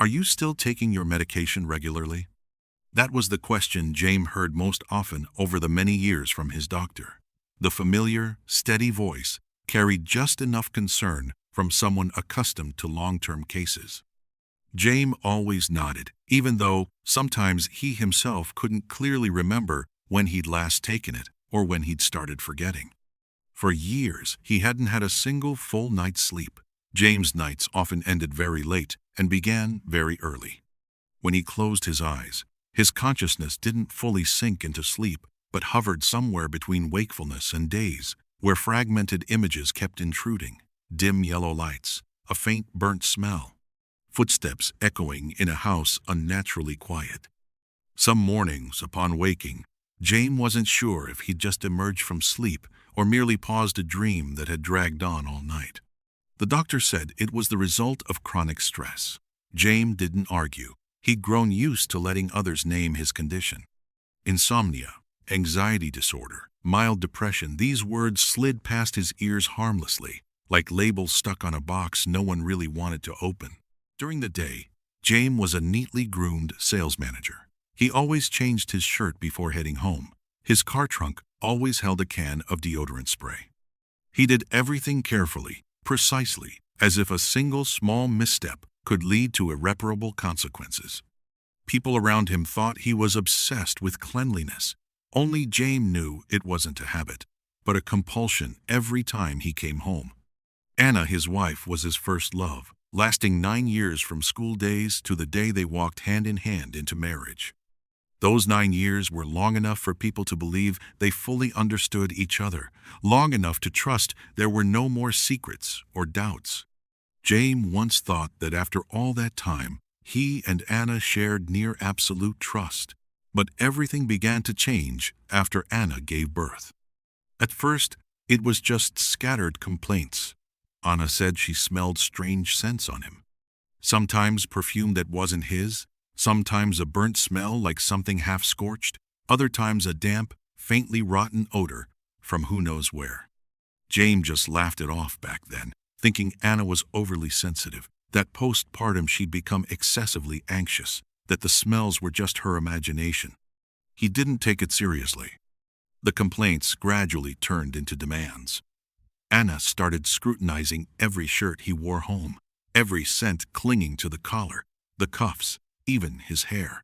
Are you still taking your medication regularly? That was the question Jame heard most often over the many years from his doctor. The familiar, steady voice carried just enough concern from someone accustomed to long-term cases. Jame always nodded, even though sometimes he himself couldn't clearly remember when he'd last taken it or when he'd started forgetting. For years, he hadn't had a single full night's sleep. Jame's nights often ended very late and began very early. When he closed his eyes, his consciousness didn't fully sink into sleep, but hovered somewhere between wakefulness and daze, where fragmented images kept intruding, dim yellow lights, a faint burnt smell, footsteps echoing in a house unnaturally quiet. Some mornings, upon waking, Jame wasn't sure if he'd just emerged from sleep or merely paused a dream that had dragged on all night. The doctor said it was the result of chronic stress. Jame didn't argue. He'd grown used to letting others name his condition. Insomnia, anxiety disorder, mild depression, these words slid past his ears harmlessly, like labels stuck on a box no one really wanted to open. During the day, Jame was a neatly groomed sales manager. He always changed his shirt before heading home. His car trunk always held a can of deodorant spray. He did everything carefully, precisely, as if a single small misstep could lead to irreparable consequences. People around him thought he was obsessed with cleanliness. Only Jame knew it wasn't a habit, but a compulsion every time he came home. Anna, his wife, was his first love, lasting 9 years from school days to the day they walked hand in hand into marriage. Those 9 years were long enough for people to believe they fully understood each other, long enough to trust there were no more secrets or doubts. Jame once thought that after all that time, he and Anna shared near absolute trust. But everything began to change after Anna gave birth. At first, it was just scattered complaints. Anna said she smelled strange scents on him. Sometimes perfume that wasn't his, sometimes a burnt smell like something half-scorched, other times a damp, faintly rotten odor from who knows where. Jame just laughed it off back then, thinking Anna was overly sensitive, that postpartum she'd become excessively anxious, that the smells were just her imagination. He didn't take it seriously. The complaints gradually turned into demands. Anna started scrutinizing every shirt he wore home, every scent clinging to the collar, the cuffs, even his hair.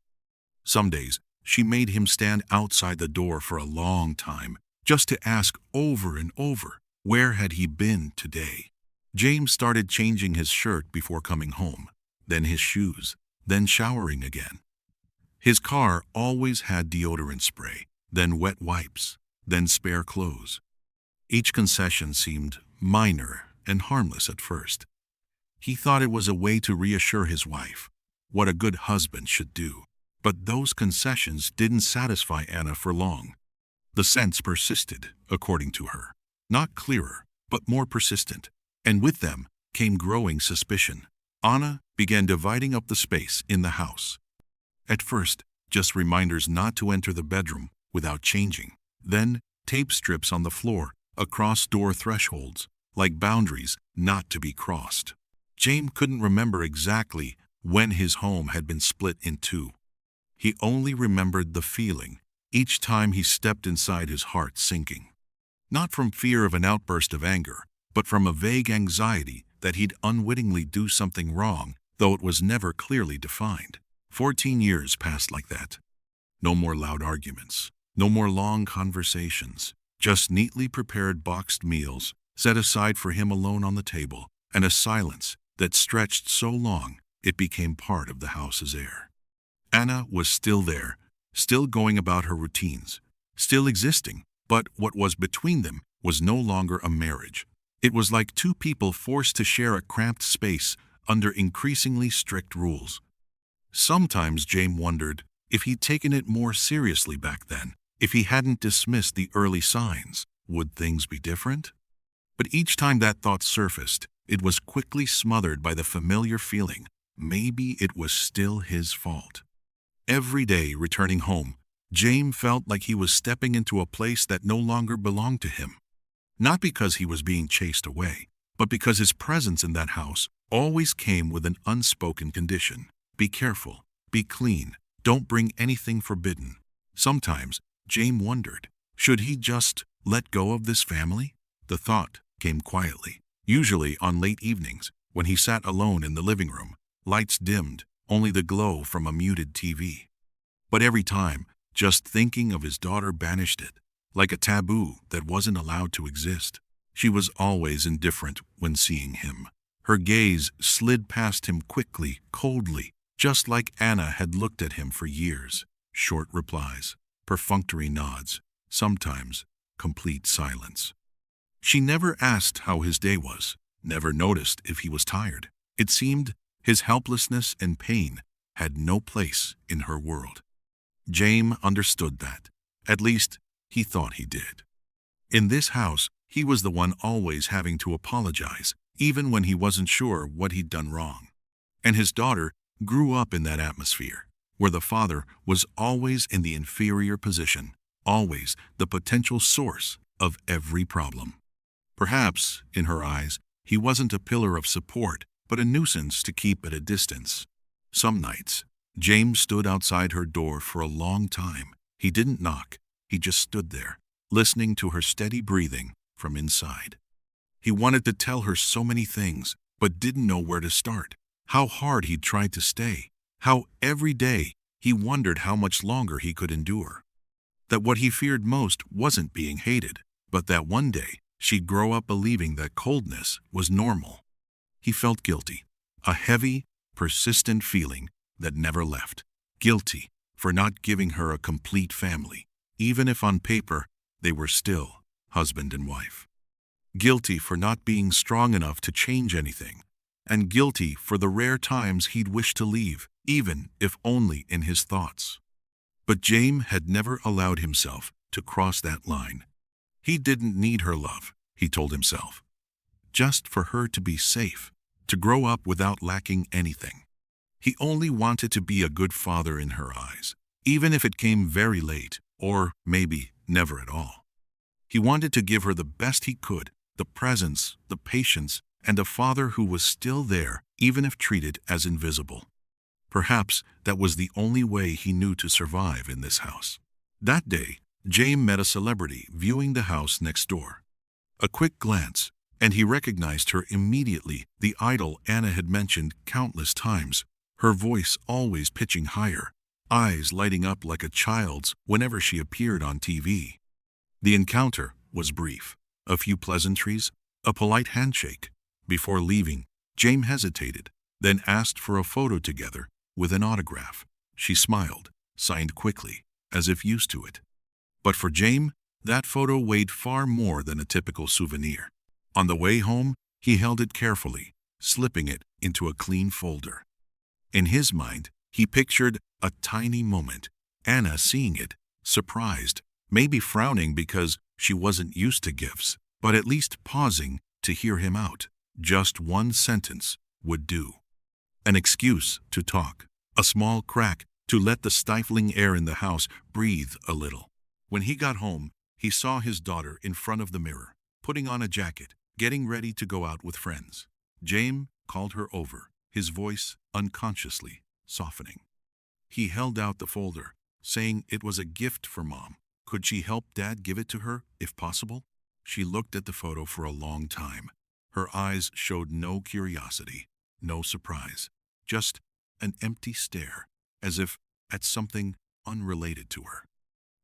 Some days, she made him stand outside the door for a long time, just to ask over and over, where had he been today? James started changing his shirt before coming home, then his shoes, then showering again. His car always had deodorant spray, then wet wipes, then spare clothes. Each concession seemed minor and harmless at first. He thought it was a way to reassure his wife, what a good husband should do. But those concessions didn't satisfy Anna for long. The scents persisted, according to her. Not clearer, but more persistent. And with them came growing suspicion. Anna began dividing up the space in the house. At first, just reminders not to enter the bedroom without changing. Then, tape strips on the floor, across door thresholds, like boundaries not to be crossed. Jame couldn't remember exactly when his home had been split in two. He only remembered the feeling each time he stepped inside, his heart sinking. Not from fear of an outburst of anger, but from a vague anxiety that he'd unwittingly do something wrong, though it was never clearly defined. 14 years passed like that. No more loud arguments, no more long conversations, just neatly prepared boxed meals set aside for him alone on the table, and a silence that stretched so long it became part of the house's air. Anna was still there, still going about her routines, still existing, but what was between them was no longer a marriage. It was like two people forced to share a cramped space under increasingly strict rules. Sometimes Jame wondered if he'd taken it more seriously back then, if he hadn't dismissed the early signs, would things be different? But each time that thought surfaced, it was quickly smothered by the familiar feeling, maybe it was still his fault. Every day returning home, Jame felt like he was stepping into a place that no longer belonged to him. Not because he was being chased away, but because his presence in that house always came with an unspoken condition. Be careful, be clean, don't bring anything forbidden. Sometimes, Jame wondered, should he just let go of this family? The thought came quietly, usually on late evenings, when he sat alone in the living room, lights dimmed, only the glow from a muted TV. But every time, just thinking of his daughter banished it, like a taboo that wasn't allowed to exist. She was always indifferent when seeing him. Her gaze slid past him quickly, coldly, just like Anna had looked at him for years. Short replies, perfunctory nods, sometimes complete silence. She never asked how his day was, never noticed if he was tired. It seemed his helplessness and pain had no place in her world. Jame understood that. At least, he thought he did. In this house, he was the one always having to apologize, even when he wasn't sure what he'd done wrong. And his daughter grew up in that atmosphere, where the father was always in the inferior position, always the potential source of every problem. Perhaps, in her eyes, he wasn't a pillar of support, but a nuisance to keep at a distance. Some nights, James stood outside her door for a long time. He didn't knock, he just stood there, listening to her steady breathing from inside. He wanted to tell her so many things, but didn't know where to start. How hard he'd tried to stay. How every day he wondered how much longer he could endure. That what he feared most wasn't being hated, but that one day she'd grow up believing that coldness was normal. He felt guilty, a heavy, persistent feeling that never left. Guilty for not giving her a complete family, even if on paper they were still husband and wife. Guilty for not being strong enough to change anything, and guilty for the rare times he'd wished to leave, even if only in his thoughts. But Jame had never allowed himself to cross that line. He didn't need her love, he told himself. Just for her to be safe, to grow up without lacking anything. He only wanted to be a good father in her eyes, even if it came very late, or maybe never at all. He wanted to give her the best he could, the presence, the patience, and a father who was still there, even if treated as invisible. Perhaps that was the only way he knew to survive in this house. That day, Jame met a celebrity viewing the house next door. A quick glance, and he recognized her immediately, the idol Anna had mentioned countless times, her voice always pitching higher, eyes lighting up like a child's whenever she appeared on TV. The encounter was brief. A few pleasantries, a polite handshake. Before leaving, Jame hesitated, then asked for a photo together with an autograph. She smiled, signed quickly, as if used to it. But for Jame, that photo weighed far more than a typical souvenir. On the way home, he held it carefully, slipping it into a clean folder. In his mind, he pictured a tiny moment, Anna seeing it, surprised, maybe frowning because she wasn't used to gifts, but at least pausing to hear him out. Just one sentence would do. An excuse to talk, a small crack to let the stifling air in the house breathe a little. When he got home, he saw his daughter in front of the mirror, putting on a jacket, getting ready to go out with friends. Jame called her over, his voice unconsciously softening. He held out the folder, saying it was a gift for Mom. Could she help Dad give it to her, if possible? She looked at the photo for a long time. Her eyes showed no curiosity, no surprise, just an empty stare, as if at something unrelated to her.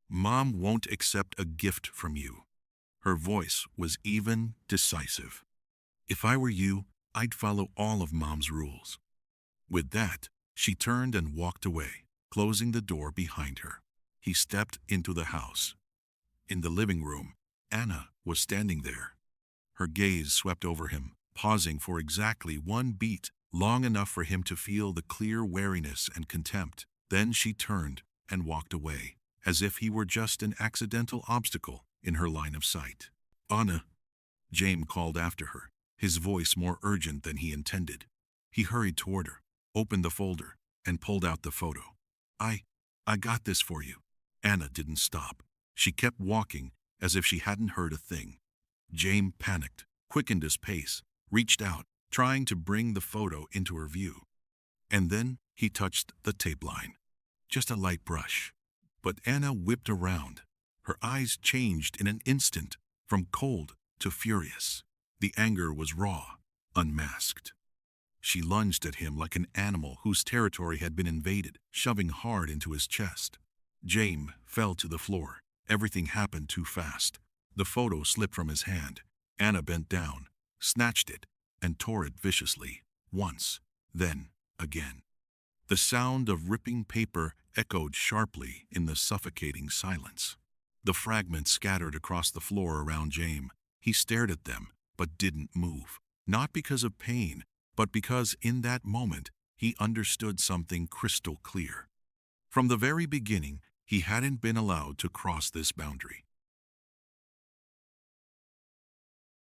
Mom won't accept a gift from you. Her voice was even, decisive. If I were you, I'd follow all of Mom's rules. With that, she turned and walked away, closing the door behind her. He stepped into the house. In the living room, Anna was standing there. Her gaze swept over him, pausing for exactly one beat, long enough for him to feel the clear wariness and contempt. Then she turned and walked away, as if he were just an accidental obstacle in her line of sight. Anna, Jame called after her, his voice more urgent than he intended. He hurried toward her, opened the folder, and pulled out the photo. I got this for you. Anna didn't stop. She kept walking as if she hadn't heard a thing. Jame panicked, quickened his pace, reached out, trying to bring the photo into her view. And then he touched the tape line. Just a light brush. But Anna whipped around. Her eyes changed in an instant, from cold to furious. The anger was raw, unmasked. She lunged at him like an animal whose territory had been invaded, shoving hard into his chest. Jame fell to the floor. Everything happened too fast. The photo slipped from his hand. Anna bent down, snatched it, and tore it viciously, once, then again. The sound of ripping paper echoed sharply in the suffocating silence. The fragments scattered across the floor around Jame. He stared at them, but didn't move. Not because of pain, but because in that moment he understood something crystal clear. From the very beginning, he hadn't been allowed to cross this boundary.